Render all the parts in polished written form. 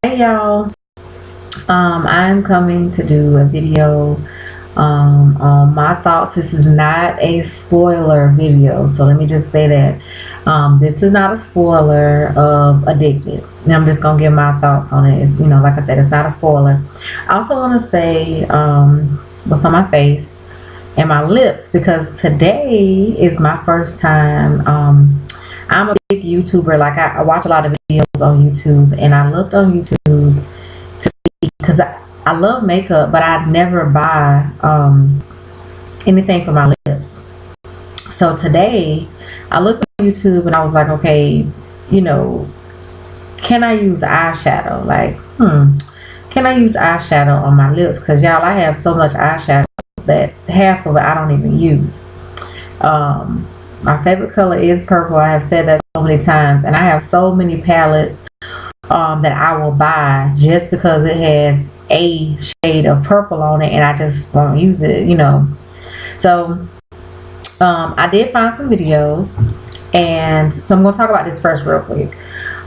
Hey y'all, I'm coming to do a video on my thoughts. This is not a spoiler video, so let me just say that this is not a spoiler of Addicted. And I'm just gonna give my thoughts on it. It's, like I said, it's not a spoiler. I also want to say what's on my face and my lips, because today is my first time. I'm a big YouTuber. Like I watch a lot of videos on YouTube, and I looked on YouTube to see, because I love makeup, but I never buy anything for my lips. So today I looked on YouTube and I was like, okay, can I use eyeshadow? Like, can I use eyeshadow on my lips? Because y'all, I have so much eyeshadow that half of it I don't even use. My favorite color is purple. I have said that so many times, and I have so many palettes that I will buy just because it has a shade of purple on it, and I just won't use it, So I did find some videos, and so I'm going to talk about this first real quick.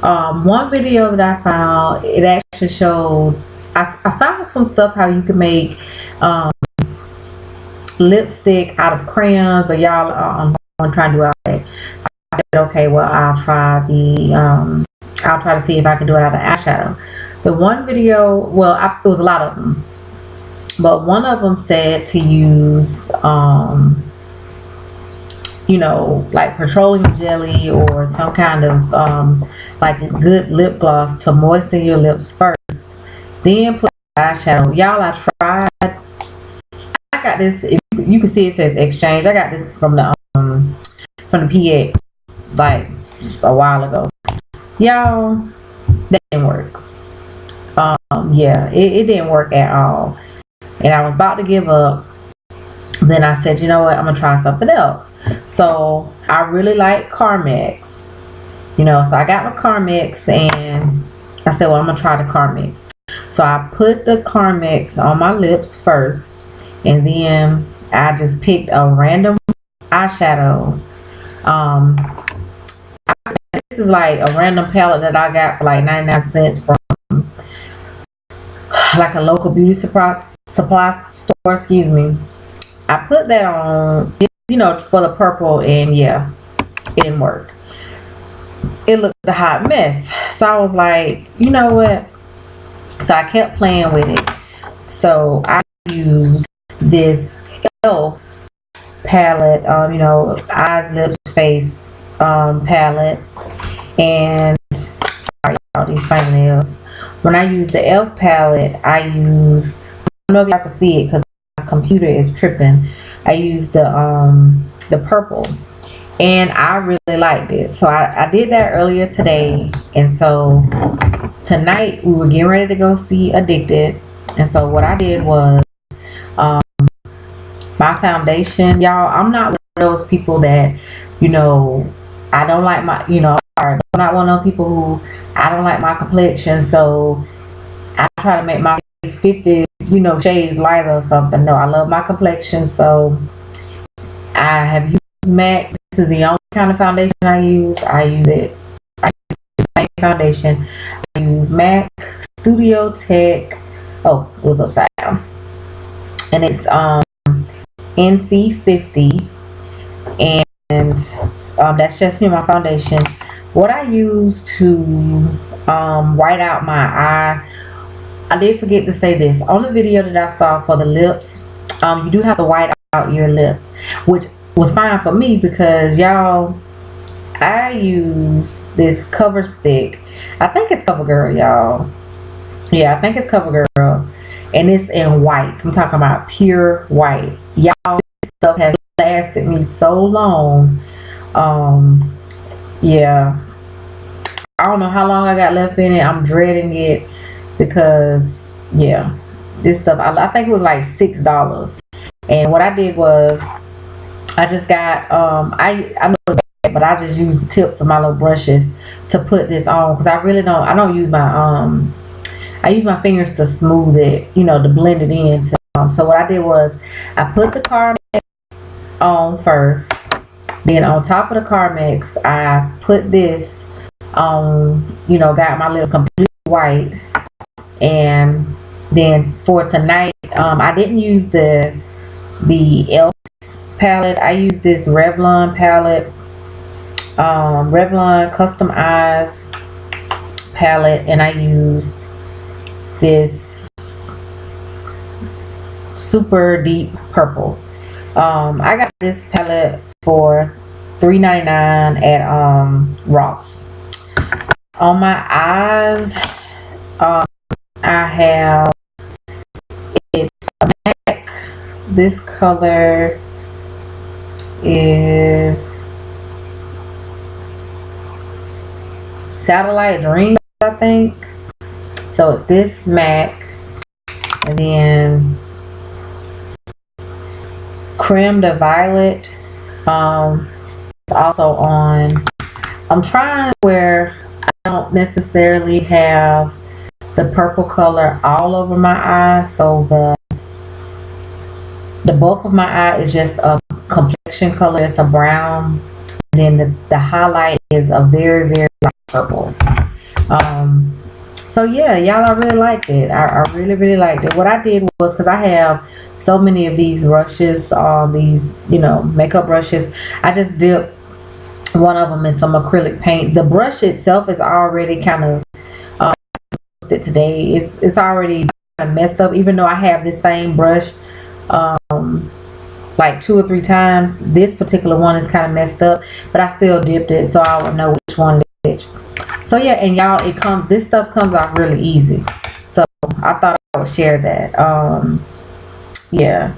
One video that I found, it actually showed, I found some stuff how you can make lipstick out of crayons, but y'all I'm trying to do all that. So I said, okay, well, I'll try to see if I can do it out of eyeshadow. The one video, well, it was a lot of them, but one of them said to use like petroleum jelly or some kind of like a good lip gloss to moisten your lips first, then put eyeshadow. Y'all, I tried. I got this, if you can see, it says exchange. I got this from the PX like a while ago. Y'all, that didn't work. Yeah, it didn't work at all, and I was about to give up. Then I said, you know what, I'm gonna try something else. So I really like Carmex, so I got my Carmex, and I said, well, I'm gonna try the Carmex. So I put the Carmex on my lips first, and then I just picked a random eyeshadow. This is like a random palette that I got for like 99 cents from like a local beauty supply store, excuse me. I put that on, for the purple, and yeah, it didn't work. It looked a hot mess. So I was like, you know what? So I kept playing with it. So I used this e.l.f. palette, eyes, lips, face palette, and sorry, all these fingernails. When I used the e.l.f. palette, I used, I don't know if y'all can see it because my computer is tripping. I used the purple, and I really liked it. So I did that earlier today, and so tonight we were getting ready to go see Addicted. And so what I did was my foundation, y'all, I'm not one of those people that, I don't like my, I'm not one of those people who, I don't like my complexion, so I try to make my face 50, shades lighter or something. No, I love my complexion, so I have used MAC. This is the only kind of foundation I use. I use the same foundation. I use MAC Studio Tech. Oh, it was upside down. And it's NC50, and that's just my foundation. What I use to white out my eye, I did forget to say this on the video that I saw for the lips. You do have to white out your lips, which was fine for me because, y'all, I use this Cover Stick. I think it's CoverGirl, y'all. Yeah, I think it's CoverGirl, and it's in white. I'm talking about pure white. Y'all, this stuff has lasted me so long. Yeah, I don't know how long I got left in it. I'm dreading it because, yeah, this stuff, I think it was like $6. And what I did was I just got I know it's bad, but I just use the tips of my little brushes to put this on, because I don't use my I use my fingers to smooth it, to blend it in. So what I did was I put the Carmex on first, then on top of the Carmex I put this on, got my lips completely white, And then for tonight, I didn't use the elf palette. I used this Revlon palette, Revlon Custom Eyes palette, and I used this super deep purple. I got this palette for $3.99 at Ross. On my eyes, I have, it's a MAC. This color is Satellite Dream, I think. So it's this MAC, and then Creme de Violet. It's also on. I'm trying where I don't necessarily have the purple color all over my eye, so the bulk of my eye is just a complexion color. It's a brown, and then the highlight is a very, very light purple. So yeah, y'all, I really liked it. I really, really liked it. What I did was, because I have so many of these brushes, these, makeup brushes, I just dipped one of them in some acrylic paint. The brush itself is already kind of today. It's already kind of messed up, even though I have this same brush like 2 or 3 times. This particular one is kind of messed up, but I still dipped it so I would know which one to which. So yeah, and y'all, this stuff comes off really easy, so I thought I would share that. Yeah,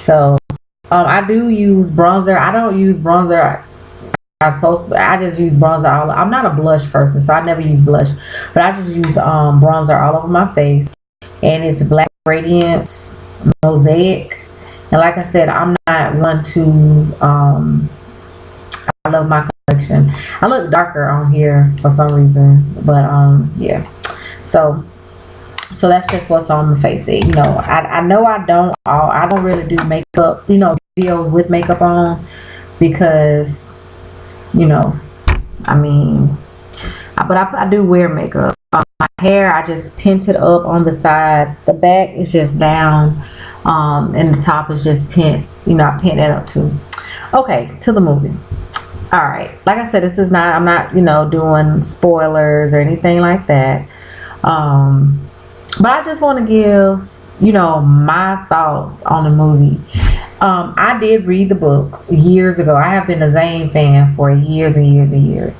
so I do use bronzer. I don't use bronzer. I just use bronzer I'm not a blush person, so I never use blush, but I just use bronzer all over my face, and it's Black Radiance Mosaic. And like I said, I'm not one to I love my complexion. I look darker on here for some reason, but yeah. So that's just what's on my face. I know I don't really do makeup, videos with makeup on, because I mean, but I do wear makeup. My hair, I just pent it up on the sides. The back is just down, and the top is just pent. I pent that up too. Okay, to the movie. All right, like I said, I'm not doing spoilers or anything like that. But I just want to give my thoughts on the movie. I did read the book years ago. I have been a Zane fan for years and years and years,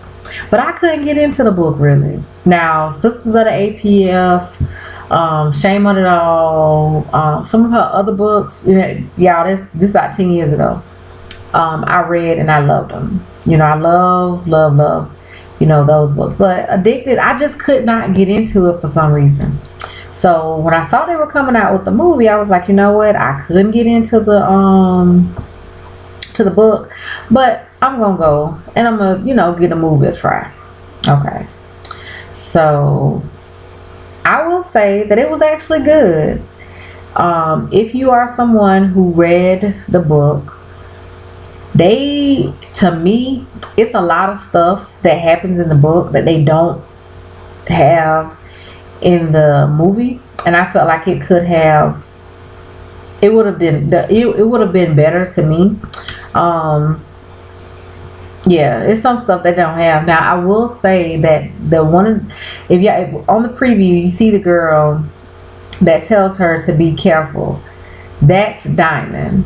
but I couldn't get into the book really. Now, Sisters of the APF, Shame on It All, some of her other books, y'all, this about 10 years ago. I read and I loved them. I love those books. But Addicted, I just could not get into it for some reason. So when I saw they were coming out with the movie, I was like, you know what? I couldn't get into the book, but I'm gonna go and I'm gonna get a movie a try. Okay. So I will say that it was actually good. If you are someone who read the book, to me, it's a lot of stuff that happens in the book that they don't have in the movie, and I felt like it would have been better to me. Yeah, it's some stuff they don't have. Now I will say that if on the preview you see the girl that tells her to be careful, that's Diamond.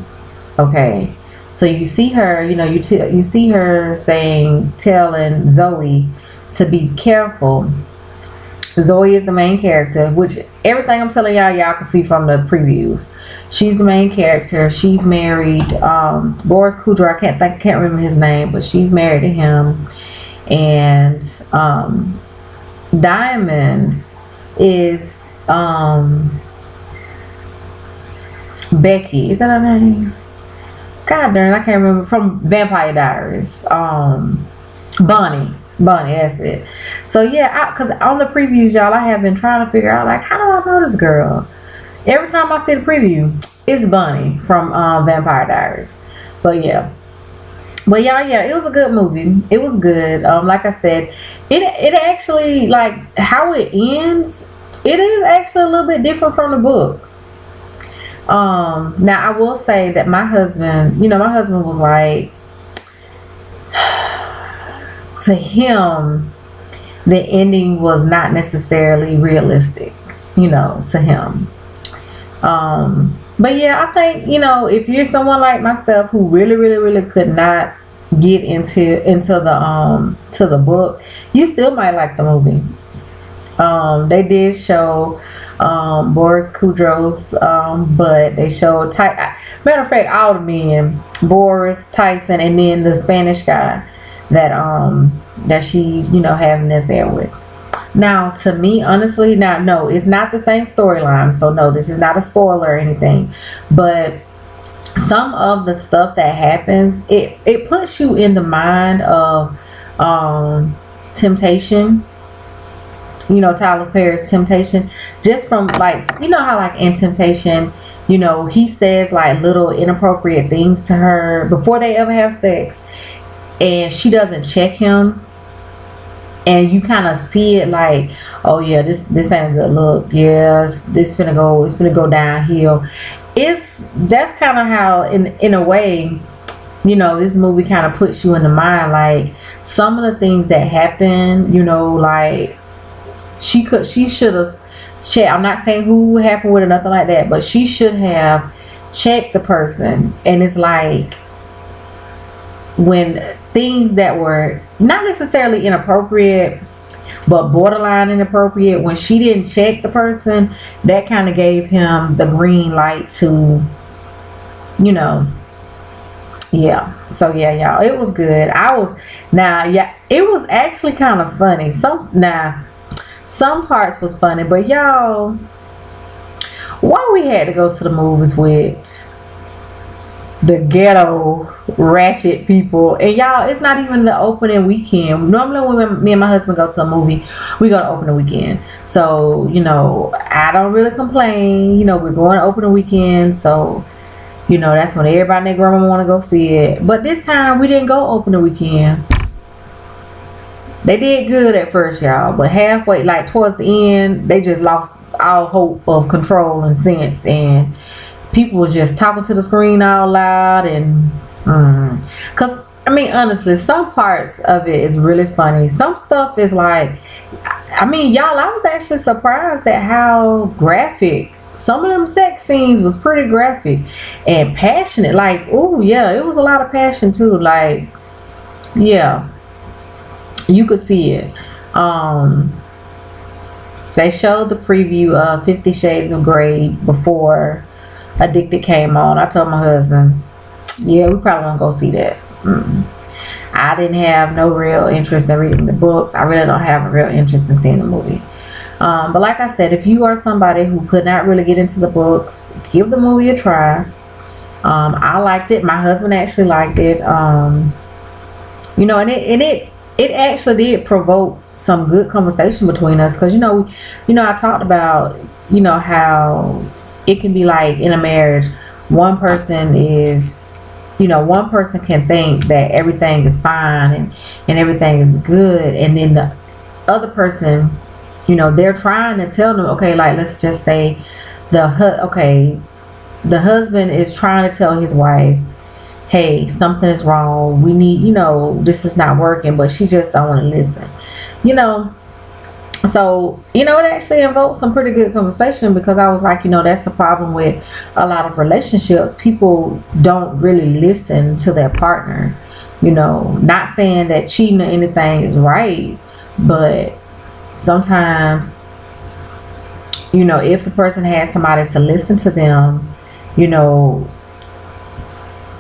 Okay, so you see her, you see her telling Zoe to be careful. Zoe is the main character, which everything I'm telling y'all can see from the previews. She's the main character. She's married. Boris Kudra, I can't remember his name, but she's married to him. And Diamond is Becky. Is that her name? God darn, I can't remember. From Vampire Diaries. Bonnie, that's it. So yeah, because on the previews, y'all, I have been trying to figure out, like, how do I know this girl? Every time I see the preview, it's Bonnie from Vampire Diaries. But yeah, it was a good movie. It was good. Like I said, it actually, like, how it ends, It is actually a little bit different from the book. Now I will say that my husband, my husband was like, to him, the ending was not necessarily realistic, to him. But yeah, I think, if you're someone like myself who really, really, really could not get into the to the book, you still might like the movie. They did show Boris Kudrow's but they showed matter of fact, all the men, Boris, Tyson, and then the Spanish guy that she's having an affair with. Now, to me, honestly, now no, it's not the same storyline, so no, this is not a spoiler or anything, but some of the stuff that happens, it puts you in the mind of Temptation, Tyler Perry's Temptation, just from like, how like in Temptation, he says like little inappropriate things to her before they ever have sex, and she doesn't check him, and you kind of see it like, oh yeah, this ain't a good look, yeah, it's finna go downhill. That's kind of how in a way, this movie kind of puts you in the mind, like some of the things that happen, like she should have checked. I'm not saying who happened with or nothing like that, but she should have checked the person. And it's like, when things that were not necessarily inappropriate but borderline inappropriate, when she didn't check the person, that kind of gave him the green light to, yeah. So yeah, y'all, it was good. It was actually kind of funny. Some parts was funny, but y'all, why we had to go to the movies with the ghetto ratchet people, and y'all, it's not even the opening weekend. Normally when me and my husband go to a movie, we go to opening weekend, so I don't really complain. We're going to opening weekend, so that's when everybody and their grandma want to go see it. But this time we didn't go opening weekend. They did good at first, y'all, but halfway, like towards the end, they just lost all hope of control and sense, and people was just talking to the screen all loud. And because I mean, honestly, some parts of it is really funny. Some stuff is like, I mean, y'all, I was actually surprised at how graphic some of them sex scenes was. Pretty graphic and passionate, like, oh yeah, it was a lot of passion too, like, yeah, you could see it. They showed the preview of 50 Shades of Grey before Addicted came on. I told my husband, yeah, we probably won't go see that. I didn't have no real interest in reading the books. I really don't have a real interest in seeing the movie. But like I said, if you are somebody who could not really get into the books, give the movie a try. I liked it. My husband actually liked it. And it actually did provoke some good conversation between us, because I talked about how it can be like in a marriage, one person can think that everything is fine and everything is good, and then the other person, they're trying to tell them, okay, like let's just say the husband is trying to tell his wife, hey, something is wrong, we need, this is not working, but she just don't want to listen, So, it actually invoked some pretty good conversation, because I was like, that's the problem with a lot of relationships. People don't really listen to their partner. Not saying that cheating or anything is right, but sometimes, if the person has somebody to listen to them,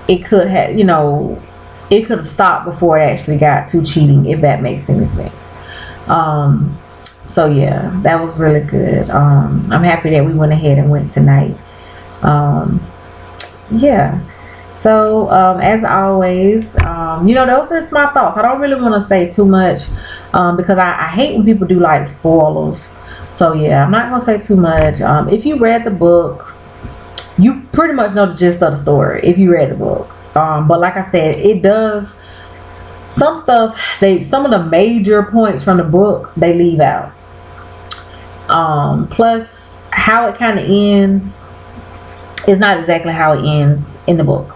it could have stopped before it actually got to cheating, if that makes any sense. So yeah, that was really good. I'm happy that we went ahead and went tonight. Yeah. So as always, those are just my thoughts. I don't really want to say too much because I hate when people do like spoilers. So yeah, I'm not gonna say too much. If you read the book, you pretty much know the gist of the story if you read the book. But like I said, it does some stuff. Some of the major points from the book they leave out. Plus, how it kind of ends is not exactly how it ends in the book.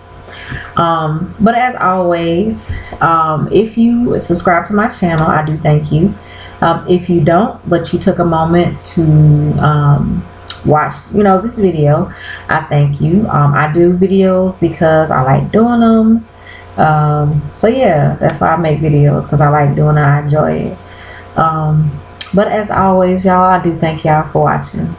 But as always, if you subscribe to my channel, I do thank you. If you don't, but you took a moment to watch, this video, I thank you. I do videos because I like doing them. So yeah, that's why I make videos, because I like doing it. I enjoy it. But as always, y'all, I do thank y'all for watching.